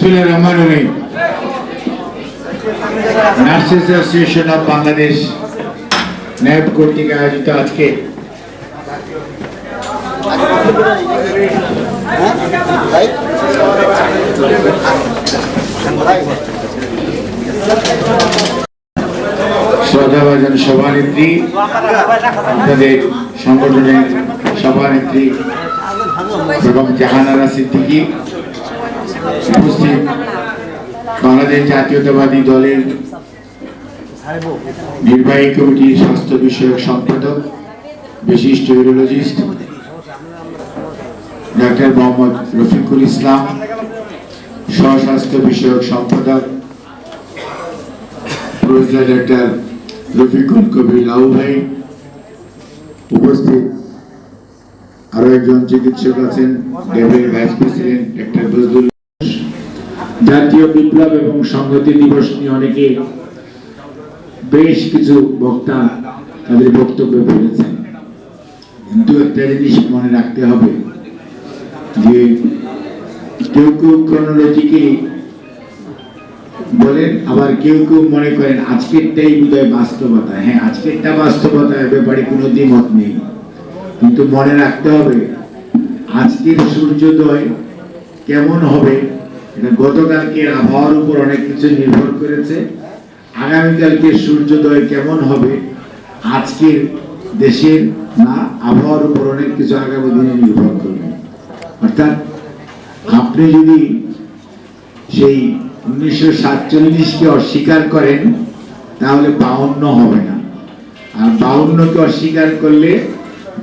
বিসমিল্লাহির রহমানির রহিম। Nurses association of Bangladesh ন্যাব কর্তৃক আয়োজিত আজকে শ্রদ্ধাভাজন সভানেত্রী, আপনাদের সংগঠনের সভানেত্রী এবং জাহানারা সিদ্দিকী, উপস্থিত বাংলাদেশ জাতীয়তাবাদী দলের নির্বাহী কমিটির স্বাস্থ্য বিষয়ক সম্পাদক বিশিষ্ট ইউরোলজিস্ট ডাক্তার মোহাম্মদ রফিকুল ইসলাম, স্বস্বাস্থ্য বিষয়ক সম্পাদক প্রফেসর ডাক্তার রফিকুল কবির লাউ ভাই, উপস্থিত আরো একজন চিকিৎসক আছেন ডেভের ভাইস প্রেসিডেন্ট ডাক্তার বজলুল। জাতীয় বিপ্লব এবং সংহতি দিবস নিয়ে অনেকে বেশ কিছু বক্তা তাদের বক্তব্য বলেছেন, কিন্তু একটা জিনিস মনে রাখতে হবে যে কেউ কেউ ক্রনোলজিক্যালি বলেন, আবার কেউ কেউ মনে করেন আজকেরটাই বোধহয় বাস্তবতা। হ্যাঁ, আজকেরটা বাস্তবতা, ব্যাপারে কোনো দ্বিমত নেই, কিন্তু মনে রাখতে হবে আজকের সূর্যোদয় কেমন হবে এটা গতকালকের আবহাওয়ার উপর অনেক কিছু নির্ভর করেছে। আগামীকালকের সূর্যোদয় কেমন হবে আজকের দেশের না আবহাওয়ার উপর অনেক কিছু আগামী দিনে নির্ভর করবে। অর্থাৎ আপনি যদি সেই 1947কে অস্বীকার করেন তাহলে 52 হবে না, আর 52কে অস্বীকার করলে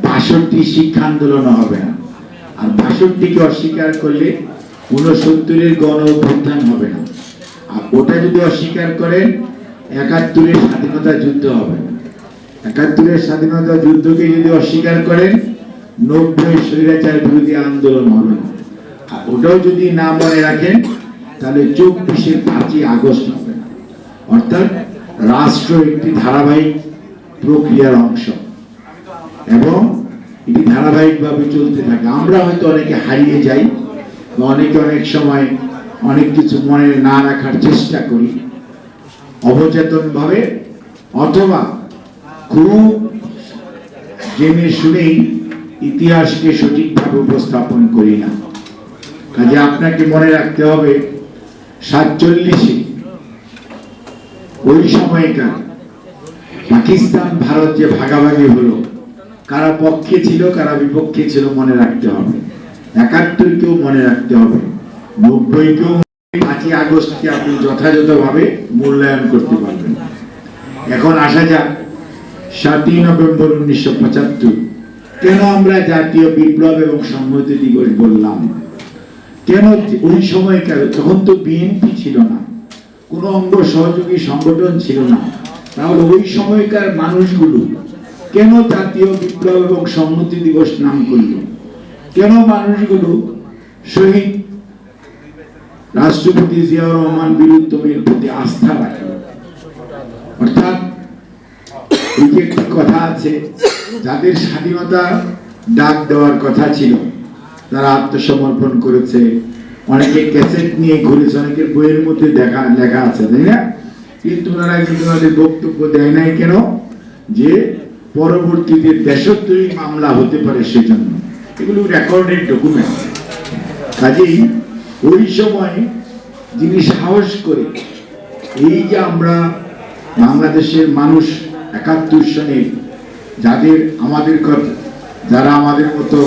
62 শিক্ষা আন্দোলন হবে না, আর 62কে অস্বীকার করলে 69-এর গণ অভ্যুত্থান হবে না, আর ওটা যদি অস্বীকার করেন 71-এর স্বাধীনতা যুদ্ধ হবে না, 71-এর স্বাধীনতা যুদ্ধকে যদি অস্বীকার করেন 90 স্বৈরাচার বিরোধী আন্দোলন হবে না, আর ওটাও যদি না মনে রাখেন তাহলে 24-এর 5ই আগস্ট হবে না। অর্থাৎ রাষ্ট্র একটি ধারাবাহিক প্রক্রিয়ার অংশ এবং এটি ধারাবাহিকভাবে চলতে থাকে। আমরা হয়তো অনেকে হারিয়ে যাই বা অনেকে অনেক সময় অনেক কিছু মনে না রাখার চেষ্টা করি অবচেতন ভাবে, অথবা খুব জেনে শুনেই ইতিহাসকে সঠিকভাবে উপস্থাপন করি না। কাজে আপনাকে মনে রাখতে হবে 47-এ ওই সময়কার পাকিস্তান ভারত যে ভাগাভাগি হলো, কারা পক্ষে ছিল কারা বিপক্ষে ছিল মনে রাখতে হবে, 71-কেও মনে রাখতে হবে, 90-কেও। 5ই আগস্টকে আপনি যথাযথভাবে মূল্যায়ন করতে পারবেন। এখন আসা যাক 7ই নভেম্বর 1975 কেন আমরা জাতীয় বিপ্লব এবং সংহতি দিবস বললাম, কেন ওই সময়কার, তখন তো বিএনপি ছিল না, কোনো অঙ্গ সহযোগী সংগঠন ছিল না, তাহলে ওই সময়কার মানুষগুলো কেন জাতীয় বিপ্লব এবং সংহতি দিবস নাম করল, কেন মানুষগুলো শহীদ রাষ্ট্রপতি জিয়াউর রহমান বীরুত্তমের প্রতি আস্থা রাখল। অর্থাৎ এই যে একটি কথা আছে, যাদের স্বাধীনতা ডাক দেওয়ার কথা ছিল তারা আত্মসমর্পণ করেছে, অনেকে ক্যাসেট নিয়ে ঘুরেছে, অনেকের বইয়ের মধ্যে লেখা আছে, তাই না? কিন্তু ওনারা কিন্তু ওনাদের বক্তব্য দেয় নাই কেন, যে পরবর্তীতে দেশদ্রোহী মামলা হতে পারে সেজন্য। এগুলো রেকর্ডেড ডকুমেন্ট। কাজেই ওই সময় যিনি সাহস করে এই যে আমরা বাংলাদেশের মানুষ 71 সনে যারা আমাদের মতো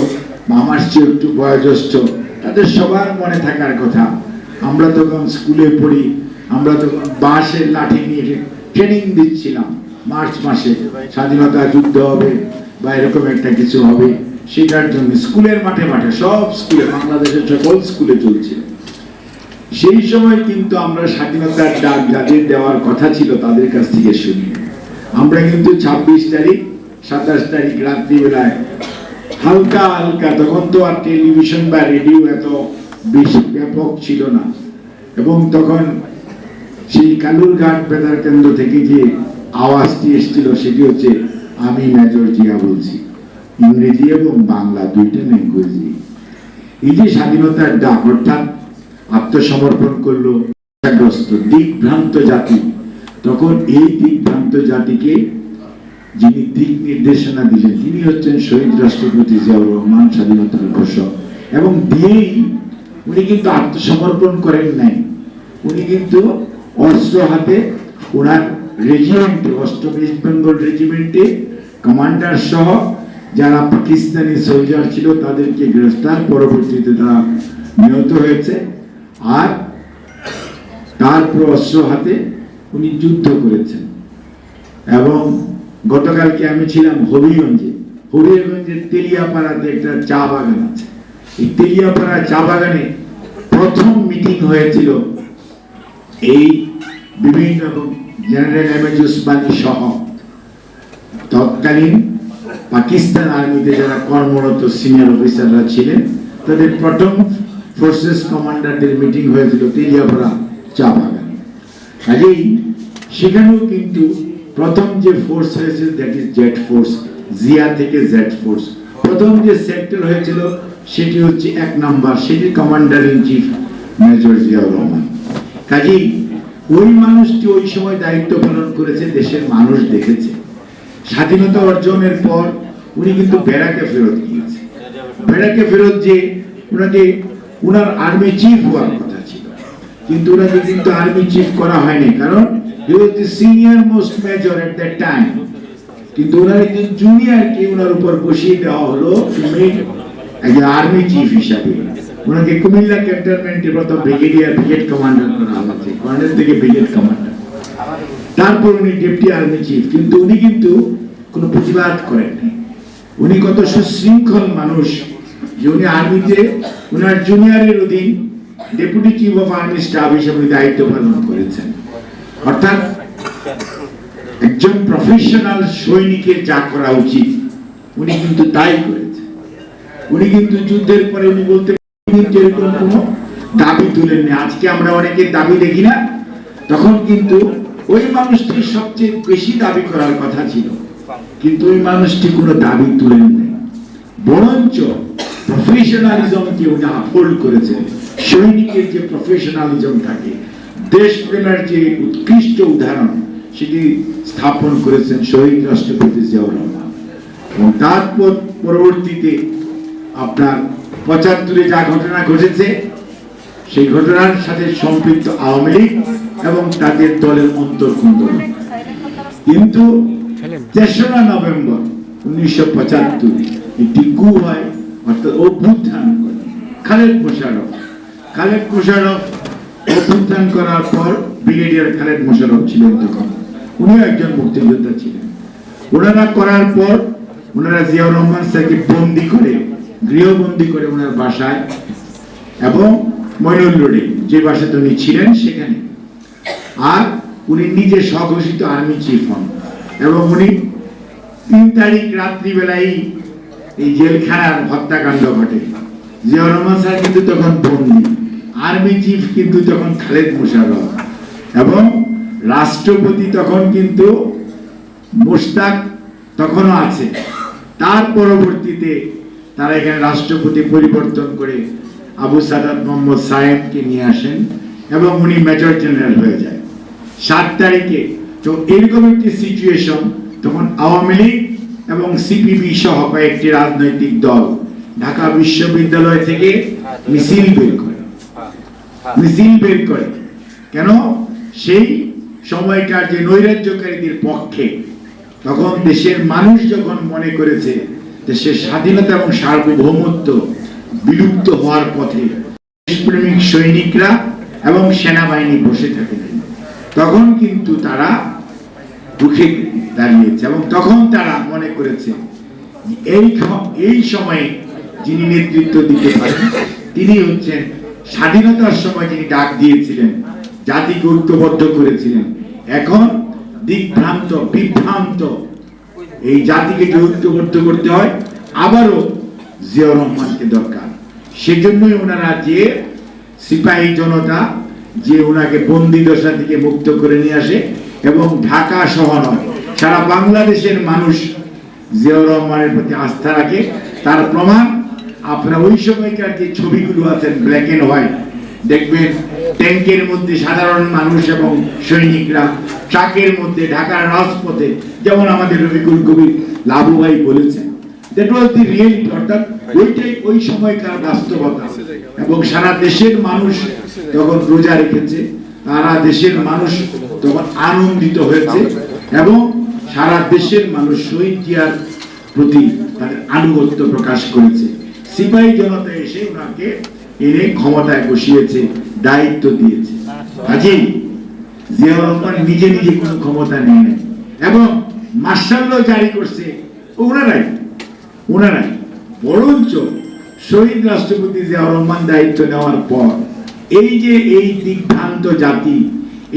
আমার চেয়ে একটু বয়োজ্যেষ্ঠ, তাদের সবার মনে থাকার কথা, আমরা তখন স্কুলে পড়ি, আমরা তখন বাঁশের লাঠি নিয়ে ট্রেনিং দিচ্ছিলাম, মার্চ মাসে স্বাধীনতা যুদ্ধ হবে বা এরকম একটা কিছু হবে, সেটার জন্য স্কুলের মাঠে মাঠে সব স্কুলে, বাংলাদেশের সকল স্কুলে চলছিল। সেই সময় কিন্তু আমরা স্বাধীনতার ডাক যাদের দেওয়ার কথা ছিল তাদের কাছ থেকে শুনি। আমরা কিন্তু 26 তারিখ 27 তারিখ রাত্রিবেলায় হালকা হালকা, তখন তো আর টেলিভিশন বা রেডিও এত বেশি ব্যাপক ছিল না, এবং তখন সেই কালুরঘাট বেতার কেন্দ্র থেকে যে আওয়াজটি এসেছিল সেটি হচ্ছে, আমি মেজর জিয়া বলছি, ইংরেজি এবং বাংলা দুইটা ল্যাঙ্গুয়েজে। এই যে স্বাধীনতার ডাক, অর্থাৎ আত্মসমর্পণ করলো দিকভ্রান্ত জাতি। তখন এই দিকভ্রান্ত জাতিকে যিনি দিক নির্দেশনা দিলেন তিনি হচ্ছেন শহীদ রাষ্ট্রপতি জিয়াউর রহমান, স্বাধীনতার ঘোষক। এবং দিয়েই উনি কিন্তু আত্মসমর্পণ করেন নাই, উনি কিন্তু অস্ত্র হাতে ওনার রেজিমেন্টে, 8ম ইস্ট বেঙ্গল রেজিমেন্টে কমান্ডার সহ যারা পাকিস্তানি সোলজার ছিল তাদেরকে গ্রেফতার, পরবর্তীতে তারা নিহত হয়েছে। আর তারপর অস্ত্র হাতে উনি যুদ্ধ করেছেন। এবং গতকালকে আমি ছিলাম হবিগঞ্জের তেলিয়াপাড়াতে একটা চা বাগান আছে। এই তেলিয়াপাড়া চা বাগানে প্রথম মিটিং হয়েছিল এই বিভিন্ন এবং জেনারেল এমএজ উসমানী সহ তৎকালীন পাকিস্তান আর্মিতে যারা কর্মরত সিনিয়র অফিসাররা ছিলেন তাদের প্রথম ফোর্সেস কমান্ডারদের মিটিং হয়েছিল তেলিয়াপাড়া চা বাগানে। কাজেই সেখানেও কিন্তু প্রথম যে ফোর্স হয়েছিল that is Z force, Zia থেকে জেড ফোর্স। প্রথম যে সেক্টর হয়েছিল সেটি হচ্ছে 1 নম্বর, সেটি commander in chief major Ziaur Rahman. কাজেই ওই মানুষটি ওই সময় দায়িত্ব পালন করেছে, দেশের মানুষ দেখেছে। স্বাধীনতা অর্জনের পর উনি কিন্তু ব্যারাকে ফেরত গিয়েছে। ব্যারাকে ফেরত যে ওনাকে ওনার আর্মি চিফ হওয়ার কথা ছিল, কিন্তু ওনাকে কিন্তু আর্মি চিফ করা হয়নি, কারণ he was the senior most major at that time। কিন্তু ওনার একজন জুনিয়রকে ওনার উপর বসিয়ে দেওয়া হলো আর্মি চিফ হিসাবে। ওনাকে কুমিল্লা ক্যান্টনমেন্টে প্রথম ব্রিগেড কমান্ডার করা হয়েছে, কর্নেল থেকে ব্রিগেড কমান্ডার, তারপর উনি ডেপুটি আর্মি চিফ। কিন্তু উনি কিন্তু কোনো প্রতিবাদ করেননি। উনি কত সুশৃঙ্খল মানুষ যে উনি আর্মিতে ওনার জুনিয়রের অধীন deputy chief of army staff হিসেবে দায়িত্ব পালন করেছেন। অর্থাৎ একজন প্রফেশনাল সৈনিকের যা করা উচিত উনি কিন্তু তাই করেছেন। উনি কিন্তু যুদ্ধের পরে উনি বলতে এরকম কোনো দাবি তুলেননি। আজকে আমরা অনেকের দাবি দেখি না, তখন কিন্তু ওই মানুষটি সবচেয়ে বেশি দাবি করার কথা ছিল, কিন্তু ওই মানুষটি কোনো দাবি তুলেন নাই, বরঞ্চ প্রফেশনালিজমকে উনি আপহোল্ড করেছেন। সৈনিকের যে প্রফেশনালিজম থাকে, দেশপ্রেমের যে উৎকৃষ্ট উদাহরণ সেটি স্থাপন করেছেন শহীদ রাষ্ট্রপতি জিয়াউর রহমান। এবং তারপর পরবর্তীতে আপনার 75-এ যা ঘটনা ঘটেছে সেই ঘটনার সাথে সম্পৃক্ত আওয়ামী লীগ এবং তাদের দলের অন্তর্কুণ্ডল। কিন্তু 3রা নভেম্বর 1975 একটি কু হয়, অর্থাৎ অভ্যুত্থান করে খালেদ মোশাররফ অভ্যুত্থান করার পর ব্রিগেডিয়ার খালেদ মোশাররফ ছিলেন তখন, উনিও একজন মুক্তিযোদ্ধা ছিলেন। ওনারা করার পর ওনারা জিয়াউর রহমান স্যারকে গৃহবন্দী করে ওনার বাসায় এবং মইনুল রোডে যে বাসাতে উনি ছিলেন সেখানে। আর উনি নিজে স্বঘোষিত আর্মি চিফ হন এবং উনি 3 তারিখ রাত্রিবেলায় এই জেলখানার হত্যাকাণ্ড ঘটে। জিয়াউর রহমান স্যার কিন্তু তখন বন্দী, আর্মি চিফ কিন্তু তখন খালেদ মোশাররফ, এবং রাষ্ট্রপতি তখন কিন্তু মোশতাক তখনও আছে। তার পরবর্তীতে তারা এখানে রাষ্ট্রপতি পরিবর্তন করে আবু সাদাত মোহাম্মদ সাহেবকে নিয়ে আসেন এবং উনি মেজর জেনারেল হয়ে যায় 7 তারিখে। তো এরকম একটি সিচুয়েশন, তখন আওয়ামী লীগ এবং সিপিবি সহ কয়েকটি রাজনৈতিক দল ঢাকা বিশ্ববিদ্যালয় থেকে মিছিল বের করে। কেন? সেই সময়কার যে নৈরাজ্যকারীদের পক্ষে। তখন দেশের মানুষ যখন মনে করেছে দেশের স্বাধীনতা এবং সার্বভৌমত্ব বিলুপ্ত হওয়ার পথে, দেশপ্রেমিক সৈনিকরা এবং সেনাবাহিনী বসে থাকে, তখন কিন্তু তারা রুখে দাঁড়িয়েছে এবং তখন তারা মনে করেছে এই সময়ে যিনি নেতৃত্ব দিতে পারেন তিনি হচ্ছেন স্বাধীনতার সময় যিনি ডাক দিয়েছিলেন, জাতিকে ঐক্যবদ্ধ করেছিলেন। এখন বিভ্রান্ত এই জাতিকে যে ঐক্যবদ্ধ করতে হয়, আবারও জিয়াউর রহমানকে দরকার। সেজন্যই ওনারা যে সিপাহী জনতা যে ওনাকে বন্দী দশা থেকে মুক্ত করে নিয়ে আসে এবং ঢাকা সহ নয় সারা বাংলাদেশের মানুষ জিয়াউর রহমানের প্রতি আস্থা রাখে। তার প্রমাণ আপনারা ওই সময়কার যে ছবিগুলো আছেন ব্ল্যাক এন্ড হোয়াইট, দেখবেন ট্যাঙ্কের মধ্যে সাধারণ মানুষ এবং সৈনিকরা, ট্রাকের মধ্যে ঢাকার রাজপথে, যেমন আমাদের রফিকুল কবির লাবু ভাই বলেছেন, দ্যাট ওয়াজ দি রিয়েলিটি, অর্থাৎ ওইটাই ওই সময়কার বাস্তবতা। এবং সারা দেশের মানুষ তখন রোজা রেখেছে, সারা দেশের মানুষ তখন আনন্দিত হয়েছে এবং সারা দেশের মানুষ শহীদ জিয়ার প্রতি তাদের আনুগত্য প্রকাশ করেছে। সিপাহী জনতা এসে ওনাকে এনে ক্ষমতায় বসিয়েছে, দায়িত্ব দিয়েছে। কাজেই জিয়াউর রহমান নিজে নিজে কোনো ক্ষমতা নেই নাই এবং মার্শাল ল জারি করছে ওনারাই। বরঞ্চ শহীদ রাষ্ট্রপতি জিয়াউর রহমান দায়িত্ব নেওয়ার পর এই যে এই দিগ্ভ্রান্ত জাতি,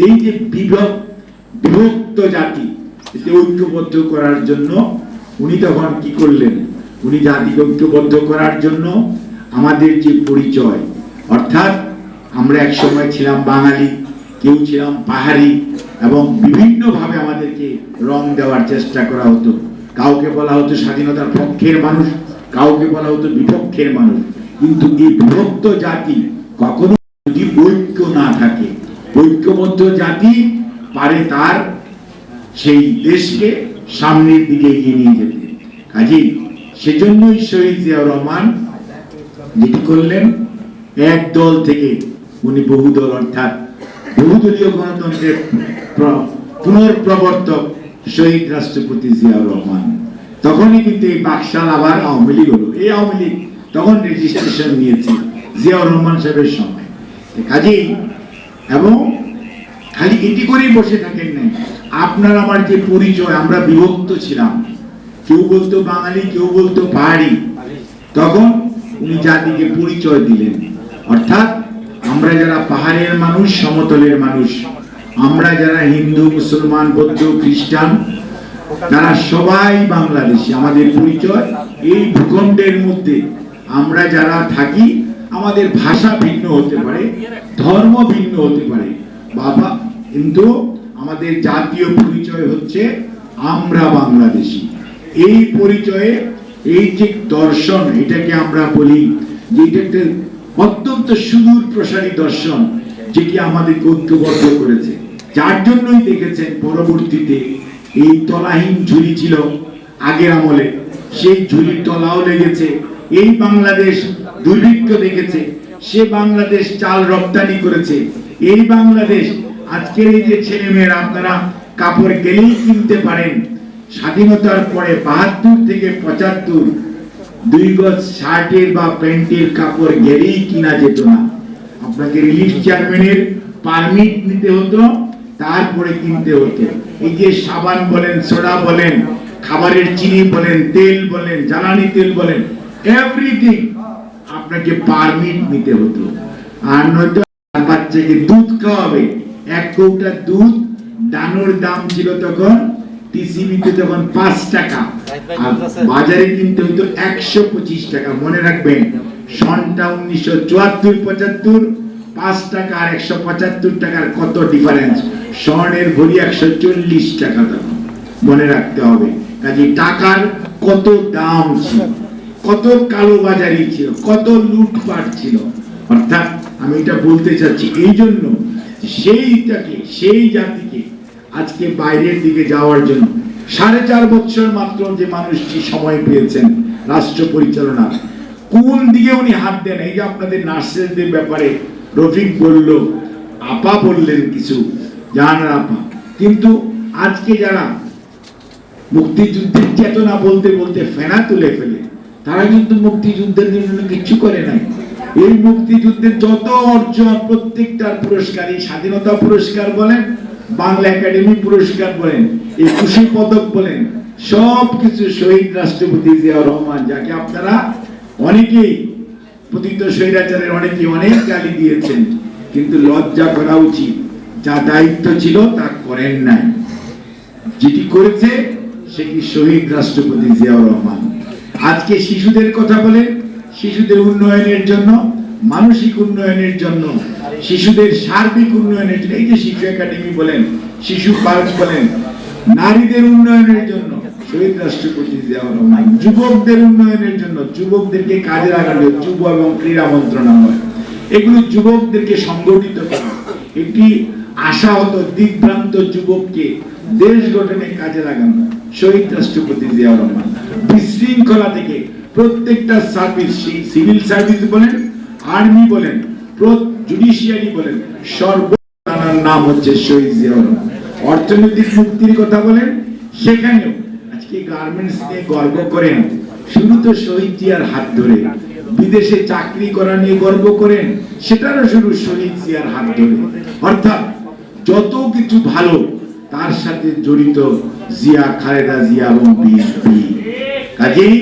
এই যে বিভক্ত জাতি, এতে ঐক্যবদ্ধ করার জন্য উনি তখন কি করলেন? উনি জাতিকে ঐক্যবদ্ধ করার জন্য আমাদের যে পরিচয়, অর্থাৎ আমরা এক সময় ছিলাম বাঙালি, কেউ ছিলাম পাহাড়ি, এবং বিভিন্ন ভাবে আমাদেরকে রং দেওয়ার চেষ্টা করা হতো। কাউকে বলা হতো স্বাধীনতার পক্ষের মানুষ, কাউকে বলা হতো বিপক্ষের মানুষ। কিন্তু এই বিভক্ত জাতি কখনো যদি ঐক্য না থাকে, ঐক্যবদ্ধ জাতি পারে তার সেই দেশকে সামনের দিকে এগিয়ে নিয়ে যেতে। কাজেই সেজন্যই শহীদ জিয়াউর রহমান যেটি করলেন, এক দল থেকে উনি বহুদল, অর্থাৎ বহুদলীয় গণতন্ত্রের পুনর্প্রবর্তক শহীদ রাষ্ট্রপতি জিয়াউর রহমান। তখনই কিন্তু এই বাকশাল আবার আওয়ামী লীগ হলো। এই আওয়ামী লীগ তখন রেজিস্ট্রেশন নিয়েছে জিয়াউর রহমান সাহেবের সময়। কাজেই এবং খালি এটি করেই বসে থাকেন নাই, আপনার আমার যে পরিচয়, আমরা বিভক্ত ছিলাম, কেউ বলতো বাঙালি, কেউ বলতো পাহাড়ি, তখন উনি জাতিকে পরিচয় দিলেন। অর্থাৎ আমরা যারা পাহাড়ের মানুষ, সমতলের মানুষ, আমরা যারা হিন্দু, মুসলমান, বৌদ্ধ, খ্রিস্টান, তারা সবাই বাংলাদেশী। আমাদের পরিচয় এই ভূখণ্ডের মধ্যে আমরা যারা থাকি, আমাদের ভাষা ভিন্ন হতে পারে, ধর্ম ভিন্ন হতে পারে বাবা, কিন্তু আমাদের জাতীয় পরিচয় হচ্ছে আমরা বাংলাদেশী। এই পরিচয়ে এই যে দর্শন, এটাকে আমরা বলি যে এটা একটা অত্যন্ত সুদূর প্রসারী দর্শন, যেটি আমাদের ঐক্যবদ্ধ করেছে। যার জন্যই দেখেছেন পরবর্তীতে এই তলাহীন ঝুলি ছিল আগের আমলে, সেই ঝুলির তলাও লেগেছে। এই বাংলাদেশ দুর্ভিক্ষ দেখেছে, সে বাংলাদেশ চাল রপ্তানি করেছে। এই বাংলাদেশ আজকের এই যে ছেলে মেয়েরা, আপনারা কাপড় গেলেই কিনতে পারেন। স্বাধীনতার পরে ৭২ থেকে ৭৫ 2 গজ শার্টের বা প্যান্টের কাপড় গেলেই কিনা যেত না, আপনাকে রিলিফ চেয়ারম্যানের পারমিট নিতে হতো, তারপরে কিনতে হতো। এই যে সাবান বলেন, সোডা বলেন, খাবারের চিনি বলেন, তেল বলেন, জ্বালানি তেল বলেন, এভরিথিং আপনাকে পারমিট নিতে হতো। আর নয়তো বাচ্চাকে দুধ খাওয়াবে, 1 কৌটা দুধ দানোর দাম ছিল তখন টিসিবিতে তখন 5 টাকা, আর বাজারে কিনতে হতো 125 টাকা। মনে রাখবেন, সনটা 1974-75, 5 টাকা আর 175 টাকার কত ডিফারেন্স। স্বর্ণের ভরি 140 টাকা তখন, মনে রাখতে হবে। কাজে টাকার কত দাম ছিল, কত কালো বাজারি ছিল, কত লুটপাট ছিল। অর্থাৎ আমি এটা বলতে চাচ্ছি এই জন্য, সেই জাতিকে আজকে বাইরের দিকে যাওয়ার জন্য 4.5 বছর মাত্র যে মানুষটি সময় পেয়েছেন রাষ্ট্র পরিচালনা, কোন দিকে উনি হাত দেন। এই যে আপনাদের নার্সেসদের ব্যাপারে রফিক বলল, আপা বললেন কিছু, জাহানারা আপা, কিন্তু আজকে যারা মুক্তিযুদ্ধের চেতনা বলতে বলতে ফেনা তুলে ফেলে, তারা কিন্তু মুক্তিযুদ্ধের জন্য কিছু করে নাই। এই মুক্তিযুদ্ধের যত অর্জন, প্রত্যেকটার পুরস্কার, এই স্বাধীনতা পুরস্কার বলেন, বাংলা একাডেমি পুরস্কার বলেন, 21 পদক বলেন, সবকিছু শহীদ রাষ্ট্রপতি জিয়াউর রহমান, যাকে আপনারা অনেকেই পতিত স্বৈরাচারের অনেক গালি দিয়েছেন, কিন্তু লজ্জা করা উচিত। যা দায়িত্ব ছিল তা করেন নাই, যেটি করেছে সেটি শহীদ রাষ্ট্রপতি জিয়াউর রহমান। আজকে শিশুদের কথা বলেন, শিশুদের উন্নয়নের জন্য, মানসিক উন্নয়নের জন্য, শিশুদের সার্বিক উন্নয়নের জন্য, এই যে শিশু একাডেমি বলেন, শিশু পার্ক বলেন, নারীদের উন্নয়নের জন্য শহীদ রাষ্ট্রপতি জিয়াউর রহমান, যুবকদের উন্নয়নের জন্য, যুবকদেরকে কাজে লাগানো যুব এবং ক্রীড়া মন্ত্রণালয়, এগুলো যুবকদেরকে সংগঠিত করা, একটি আশাহত দিগ্ভ্রান্ত যুবককে দেশ গঠনে কাজে লাগানো। শহীদ রাষ্ট্রপতি জিয়াউর রহমান বিশৃঙ্খলা থেকে প্রত্যেকটা সার্ভিস, সিভিল সার্ভিস বলেন, আর্মি বলেন, জুডিশিয়ারি বলেন, সর্বনার নাম হচ্ছে শহীদ জিয়াউর রহমান। অর্থনৈতিক মুক্তির কথা বলেন, সেখানেও আজকে গার্মেন্টস নিয়ে গর্ব করেন, শুরু তো শহীদ জিয়ার হাত ধরে। বিদেশে চাকরি করা নিয়ে গর্ব করেন, সেটারও শুরু শহীদ জিয়ার হাত ধরে। অর্থাৎ যত কিছু ভালো তার সাথে জড়িত জিয়া, খালেদা জিয়া এবং বিএনপি। কাজেই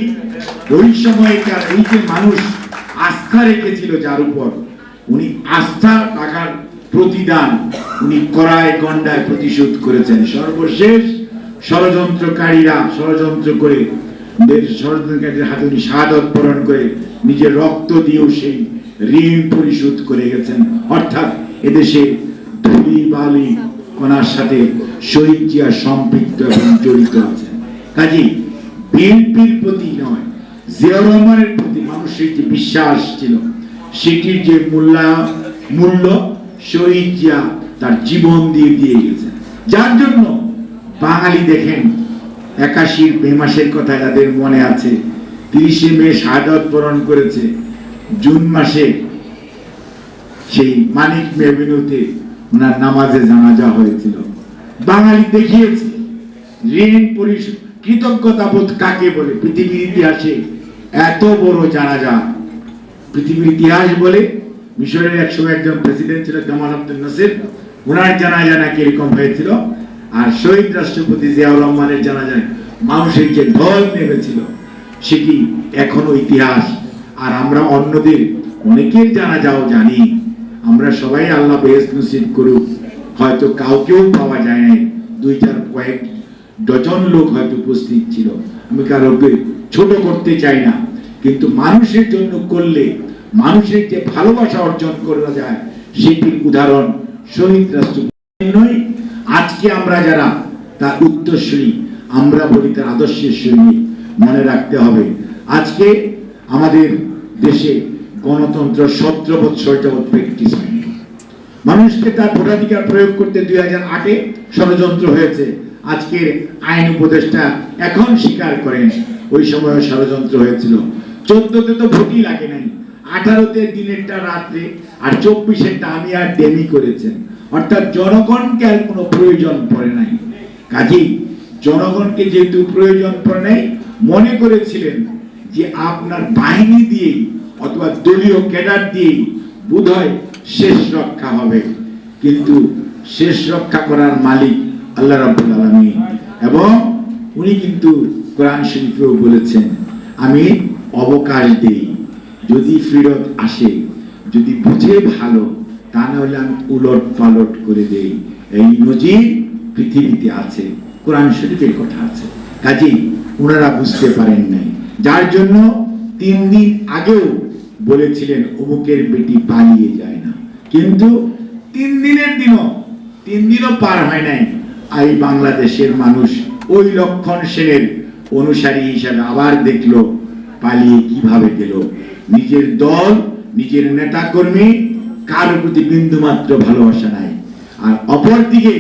ওই সময়কার এই যে মানুষ আস্থা রেখেছিল যার উপর, উনি আস্থা টাকার প্রতিদান উনি কড়ায় গন্ডায় প্রতিশোধ করেছেন। সর্বশেষ ষড়যন্ত্রকারীরা ষড়যন্ত্র করে, ষড়যন্ত্রকারীদের হাতে উনি শাহাদত বরণ করে নিজের রক্ত দিয়েও সেই ঋণ পরিশোধ করে গেছেন। অর্থাৎ এদেশে ধুলি বালি কণার সাথে শহীদ জিয়া সম্পৃক্ত এবং জড়িত আছেন। কাজেই বিএনপির প্রতি নয়, জিয়াউর রহমানের প্রতি মানুষের যে বিশ্বাস ছিল, সেটির যে মূল্য শহীদ জিয়া তার জীবন দিয়ে দিয়ে গেছেন। যার জন্য বাঙালি দেখেন 81 মে মাসের কথা যাদের মনে আছে, 30 মে শাহাদত বরণ করেছে, জুন মাসে সেই মানিক মেভিনুতে ওনার নামাজে জানাজা হয়েছিল। বাঙালি দেখিয়েছে ঋণ পরিশোধ, কৃতজ্ঞতা বোধ কাকে বলে। পৃথিবীর ইতিহাসে এত বড় জানাজা পৃথিবীর ইতিহাস বলে। মিশরের একসময় একজন প্রেসিডেন্ট ছিল জামাল আব্দুল নাসির, ওনার জানাজা নাকি এরকম হয়েছিল। আর শহীদ রাষ্ট্রপতি জিয়াউর রহমানের জানাজায় মানুষের যে ঢল নেমেছিল, সেটি এখনো ইতিহাস। আর আমরা অন্যদের অনেকের জানাজাও জানি। আমরা সবাই আল্লাহ বেহেশত নসিব করুক, হয়তো কাউকেও পাওয়া যায় নাই, 2-4 কয়েক ডজন লোক হয়তো উপস্থিত ছিল। আমি কারোকে ছোট করতে চাই না, কিন্তু মানুষের জন্য করলে মানুষের যে ভালোবাসা অর্জন করা যায়, সেটির উদাহরণ শহীদ রাষ্ট্রপতি নয়। আজকে আমরা যারা তার উত্তরসূরি, আমরা বলি তার আদর্শের সৈনিক। মনে রাখতে হবে, আজকে আমাদের দেশে গণতন্ত্র 17 বছর যাবৎ প্র্যাকটিস হয়নি। মানুষকে তার ভোটাধিকার প্রয়োগ করতে 2008-এ ষড়যন্ত্র হয়েছে। আজকের আইন উপদেষ্টা এখন স্বীকার করেন ওই সময় ষড়যন্ত্র হয়েছিল। 14-তে তো ভোটই লাগে নাই, 18-তে দিনেরটা রাত্রে, আর 24-এরটা আমি আর ডেমি করেছেন। অর্থাৎ জনগণকে আর কোনো প্রয়োজন পড়ে নাই। কাজেই জনগণকে যেহেতু প্রয়োজন পড়ে নাই, মনে করেছিলেন যে আপনার বাহিনী দিয়ে অথবা দলীয় ক্যাডার দিয়ে বোধহয় শেষ রক্ষা হবে। কিন্তু শেষ রক্ষা করার মালিক আল্লাহ রাব্বুল আলামিন, এবং উনি কিন্তু কোরআন শরীফেও বলেছেন, আমি অবকাশ দেই, যদি ফিরত আসে, যদি বুঝে ভালো, তা না হলে আমি উলট পালট করে দেই। এই নজির পৃথিবীতে আছে, কোরআন শরীফের কথা আছে। কাজেই ওনারা বুঝতে পারেন নাই, যার জন্য 3 দিন আগেও বলেছিলেন অমুকের বেটি পালিয়ে যায় না। কিন্তু 3 দিনও পার হয় নাই, এই বাংলাদেশের মানুষ ওই লক্ষণ সেনের অনুসারী হিসাবে আবার দেখলো পালিয়ে কিভাবে গেল। নিজের দল, নিজের নেতা কর্মী, কারো প্রতি বিন্দু মাত্র ভালোবাসা নাই। আর অপরদিকে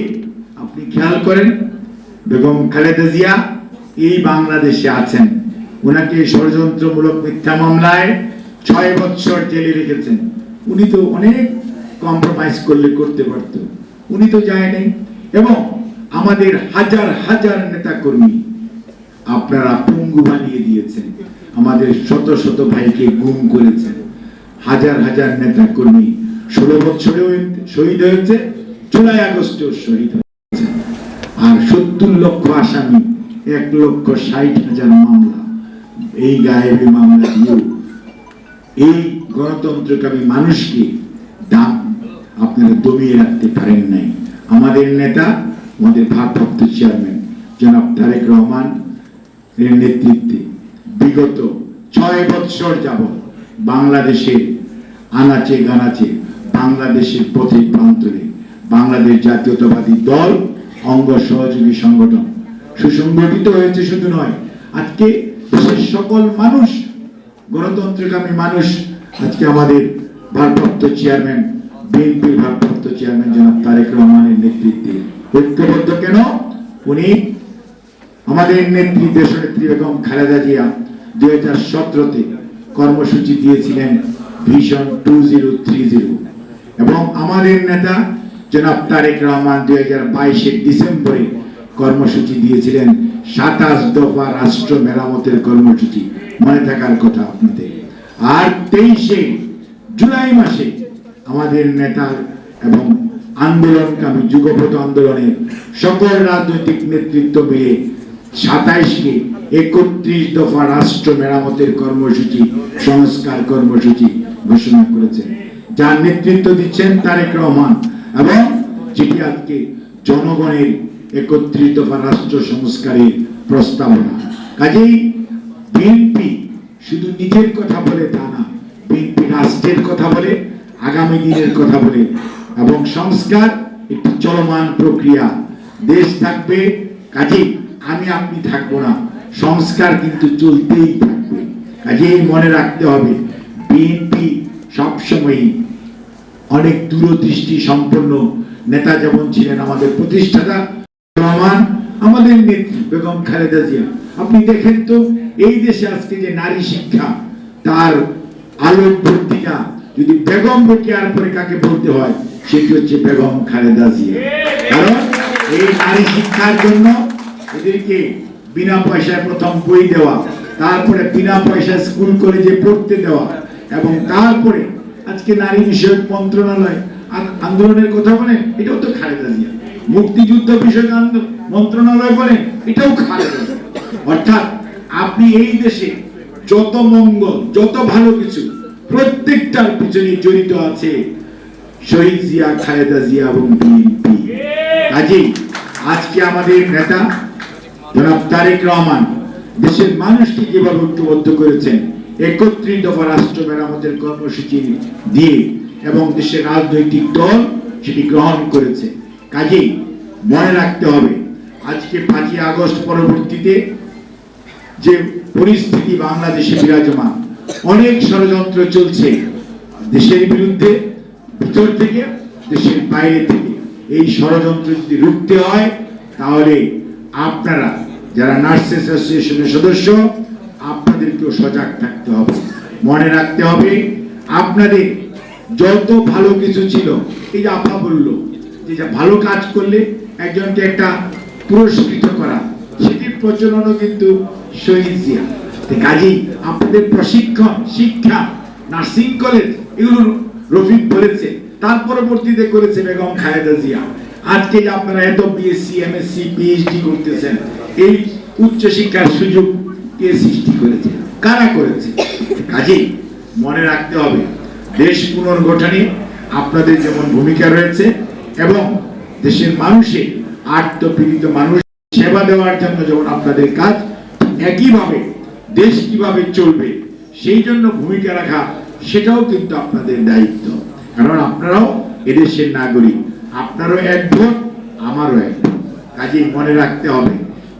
আপনি খেয়াল করেন, বেগম খালেদা জিয়া এই বাংলাদেশে আছেন, ওনাকে ষড়যন্ত্রমূলক মিথ্যা মামলায় 6 বছর জেলে রেখেছেন। উনি তো অনেক কম্প্রোমাইজ করলে করতে পারত, উনি তো যায় নাই। এবং আমাদের হাজার হাজার নেতা কর্মী আপনারা পঙ্গু বানিয়ে দিয়েছেন, আমাদের শত শত ভাইকে গুম করেছেন। হাজার হাজার নেতা কর্মী 16 বছরে শহীদ হয়েছে, জুলাই আগস্টেও শহীদ হয়েছে। আর 70 লক্ষ আসামি, 1,60,000 মামলা, এই গায়েবী মামলা দিয়েও এই গণতন্ত্রকামী মানুষকে আপনারা দমিয়ে রাখতে পারেন নাই। আমাদের নেতা, আমাদের ভারপ্রাপ্ত চেয়ারম্যান জনাব তারেক রহমান এর নেতৃত্বে বিগত 6 বছর যাবৎ বাংলাদেশের আনাচে গানাচে, বাংলাদেশের পথে প্রান্তরে বাংলাদেশ জাতীয়তাবাদী দল, অঙ্গ সহযোগী সংগঠন সুসংগঠিত হয়েছে। শুধু নয়, আজকে দেশের সকল মানুষ, গণতন্ত্রকামী মানুষ আজকে আমাদের ভারপ্রাপ্ত চেয়ারম্যান, বিএনপির ভারপ্রাপ্ত চেয়ারম্যান জনাব তারেক রহমানের নেতৃত্বে। ঐক্যবদ্ধ কেন? উনি আমাদের নেত্রী, দেশনেত্রী বেগম খালেদা জিয়া 2017-তে কর্মসূচি দিয়েছিলেন ভিশন 2030 এবং আমাদের নেতা জনাব তারেক রহমান 2022-এর ডিসেম্বরে কর্মসূচি দিয়েছিলেন 27 দফা রাষ্ট্র মেরামতের কর্মসূচি, মনে থাকার কথা আপনাদের। আর 23 জুলাই মাসে আমাদের নেতা এবং আন্দোলনকামী যুগপৎ আন্দোলনের সকল রাজনৈতিক নেতৃত্ব মিলে 27কে 31 দফা রাষ্ট্র মেরামতের কর্মসূচি, সংস্কার কর্মসূচি ঘোষণা করেছেন, যার নেতৃত্ব দিচ্ছেন তারেক রহমান এবং যেটি আজকে জনগণের 31 দফা রাষ্ট্র সংস্কারের প্রস্তাবনা। কাজেই বিএনপি শুধু নিজের কথা বলে তা না, বিএনপি রাষ্ট্রের কথা বলে, আগামী দিনের কথা বলে, এবং সংস্কার একটি চলমান প্রক্রিয়া। দেশ থাকবে, কাজেই আমি আপনি থাকবো না, সংস্কার কিন্তু চলতেই থাকবে। কাজেই মনে রাখতে হবে বিএনপি সবসময় অনেক দূরদৃষ্টি সম্পন্ন নেতা যেমন ছিলেন আমাদের প্রতিষ্ঠাতা রহমান, আমাদের নেত্রী বেগম খালেদা জিয়া। আপনি দেখেন তো এই দেশে আজকে যে নারী শিক্ষা, তার আলোক ভর্তিকা যদি বেগম রোকেয়ার পরে কাকে বলতে হয়, সেটি হচ্ছে বেগম খালেদা জিয়া। কারণ এই নারী শিক্ষার জন্য এদেরকে বিনা পয়সায় প্রথম বই দেওয়া, তারপরে বিনা পয়সায় স্কুল কলেজে পড়তে দেওয়া, এবং তারপরে আজকে নারী বিষয়ক মন্ত্রণালয় আন্দোলনের কথা বলেন, এটাও তো খালেদা জিয়া। মুক্তিযুদ্ধ বিষয়ক মন্ত্রণালয় বলেন, এটাও খালেদা জিয়া। অর্থাৎ আপনি এই দেশে যত মঙ্গল, যত ভালো কিছু, প্রত্যেকটার পিছনে জড়িত আছে শহীদ জিয়া, খালেদা জিয়া এবং বিএনপি। কাজেই আজকে আমাদের নেতা জনাব তারেক রহমান দেশের মানুষকে যেভাবে ঐক্যবদ্ধ করেছেন 31 দফা রাষ্ট্র মেরামতের কর্মসূচি দিয়ে, এবং দেশের রাজনৈতিক দল সেটি গ্রহণ করেছে। কাজেই মনে রাখতে হবে আজকে 5ই আগস্ট পরবর্তীতে যে পরিস্থিতি বাংলাদেশে বিরাজমান, অনেক ষড়যন্ত্র চলছে দেশের বিরুদ্ধে, ভিতর থেকে, দেশের বাইরে থেকে। এই ষড়যন্ত্র যদি রুখতে হয়, তাহলে আপনারা যারা নার্সেস অ্যাসোসিয়েশনের সদস্য, আপনাদেরকেও সজাগ থাকতে হবে। মনে রাখতে হবে আপনাদের যত ভালো কিছু ছিল, এই যে আপা বললো যে ভালো কাজ করলে একজনকে একটা পুরস্কৃত করা, সেটির প্রচলনও কিন্তু শহীদ জিয়া। কাজেই আপনাদের প্রশিক্ষণ, শিক্ষা, নার্সিং কলেজ, এগুলো রফিক বলেছে, তার পরবর্তীতে করেছে বেগম খালেদা জিয়া। আজকে যে আপনারা এত বিএসসি, এমএসসি, পিএইচডি করতেছেন, এই উচ্চ শিক্ষার সুযোগ কে সৃষ্টি করেছে? কারা করেছে? কাজেই মনে রাখতে হবে দেশ পুনর্গঠনে আপনাদের যেমন ভূমিকা রয়েছে, এবং দেশের মানুষের আত্মপীড়িত মানুষ সেবা দেওয়ার জন্য যেমন আপনাদের কাজ, একইভাবে দেশ কিভাবে চলবে সেই জন্য ভূমিকা রাখা, সেটাও কিন্তু আপনাদের দায়িত্ব। কারণ আপনারাও এদেশের নাগরিক, আপনারও এক ভোট, আমারও এক ভোট। কাজেই মনে রাখতে হবে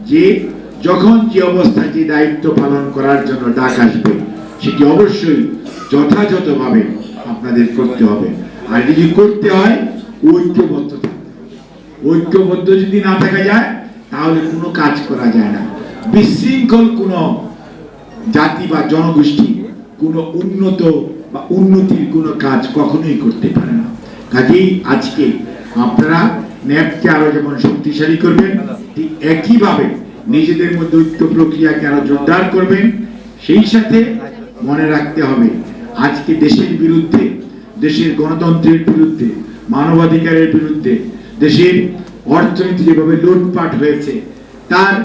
যে যখন যে অবস্থায় যে দায়িত্ব পালন করার জন্য ডাক আসবে, সেটি অবশ্যই যথাযথভাবে আপনাদের করতে হবে। আর যদি করতে হয়, ঐক্যবদ্ধ থাকতে হবে। ঐক্যবদ্ধ যদি না থাকা যায়, তাহলে কোনো কাজ করা যায় না। বিশৃঙ্খল কোনো জাতি বা জনগোষ্ঠী কোনো উন্নত বা উন্নতির কোনো কাজ কখনোই করতে পারে না। কাজেই আজকে আপনারা ন্যাপকে আরো যেমন শক্তিশালী করবেন, ঠিক একইভাবে নিজেদের মধ্যে ঐক্য প্রক্রিয়াকে আরো জোরদার করবেন। সেই সাথে মনে রাখতে হবে আজকে দেশের বিরুদ্ধে, দেশের গণতন্ত্রের বিরুদ্ধে, মানবাধিকারের বিরুদ্ধে, দেশের অর্থনীতি যেভাবে লুটপাট হয়েছে, তার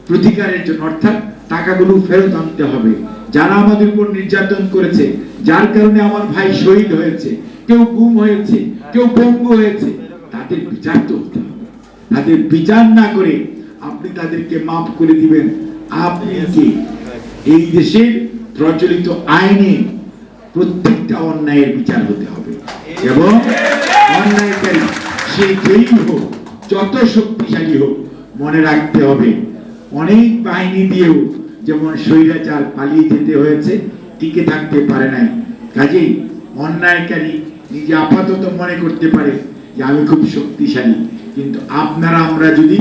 প্রতিকারের জন্য, অর্থাৎ টাকাগুলো ফেরত আনতে হবে। যারা আমাদের উপর নির্যাতন করেছে, যার কারণে আমার ভাই শহীদ হয়েছে, কেউ গুম হয়েছে, কেউ পঙ্গু হয়েছে, তাদের বিচার তো হতে হবে। তাদের বিচার না করে আপনি তাদেরকে মাফ করে দিবেন, আপনি কি? এই দেশের প্রচলিত আইনে প্রত্যেকটা অন্যায়ের বিচার হতে হবে, এবং অন্যায়কারী সে যেই হোক, যত শক্তিশালী হোক, মনে রাখতে হবে অনেক বাহিনী দিয়েও যেমন স্বৈরাচার পালিয়ে যেতে হয়েছে, টিকে থাকতে পারে নাই। কাজেই অন্যায়কারী নিজে আপাতত মনে করতে পারে যে আমি খুব শক্তিশালী, কিন্তু আপনারা আমরা যদি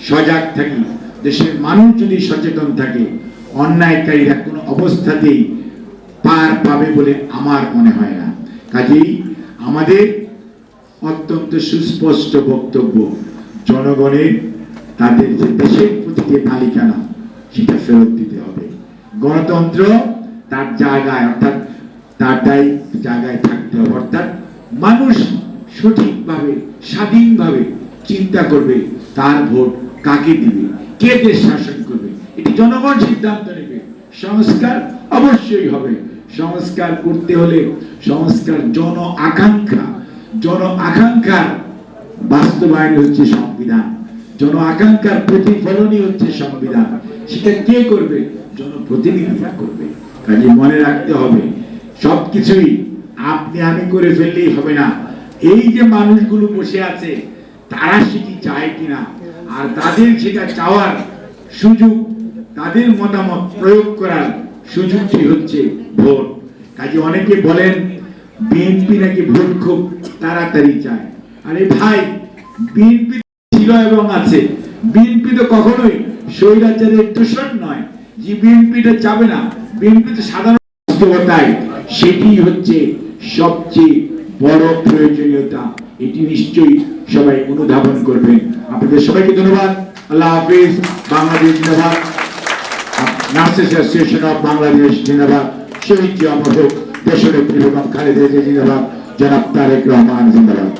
সজাগ থাকি, দেশের মানুষ যদি সচেতন থাকে, অন্যায়কারীরা কোনো অবস্থাতেই পার পাবে বলে আমার মনে হয় না। কাজেই আমাদের অত্যন্ত সুস্পষ্ট বক্তব্য, জনগণের তাদের যে দেশের প্রতি যে মালিকানা সেটা ফেরত দিতে হবে। গণতন্ত্র তার জায়গায়, অর্থাৎ তার জায়গায় থাকতে হবে, অর্থাৎ মানুষ সঠিকভাবে স্বাধীনভাবে চিন্তা করবে তার ভোট কাকে দিবে, কে দেশ শাসন করবে, এটি জনগণ সিদ্ধান্ত নেবে। সংস্কার অবশ্যই হবে, সংস্কার করতে হলে সংস্কার জন আকাঙ্ক্ষার বাস্তবায়ন হচ্ছে সংবিধান, জন আকাঙ্ক্ষার প্রতিফলনই হচ্ছে সংবিধান। সেটা কে করবে? জনপ্রতিনিধিরা করবে। কাজে মনে রাখতে হবে, সবকিছুই আপনি আমি করে ফেললেই হবে না। এই যে মানুষগুলো বসে আছে তারা সেটি চায় কিনা, আর তাদের সেটা চাওয়ার সুযোগ, তাদের মতামত প্রয়োগ করার সুযোগটি হচ্ছে ভোট। কাজে অনেকে বলেন বিএনপি নাকি ভোট খুব তাড়াতাড়ি চায়। আরে ভাই, বিএনপি ছিল এবং আছে, বিএনপি তো কখনোই স্বৈরাচারের দূষণ নয় যে বিএনপিটা চাবে না। বিএনপি তো সাধারণ বাস্তবতায় সেটি হচ্ছে সবচেয়ে বড় প্রয়োজনীয়তা, এটি নিশ্চয়ই সবাই অনুধাবন করবেন। আপনাদের সবাইকে ধন্যবাদ। আল্লাহ হাফিজ। বাংলাদেশ জিন্দাবাদ। নার্সেস অ্যাসোসিয়েশন অফ বাংলাদেশ জিন্দাবাদ। শহীদ জি অমর হোক। দেশের প্রিয় বেগম খালেদা জিয়া জিন্দাবাদ। জনাব তারেক রহমান জিন্দাবাদ।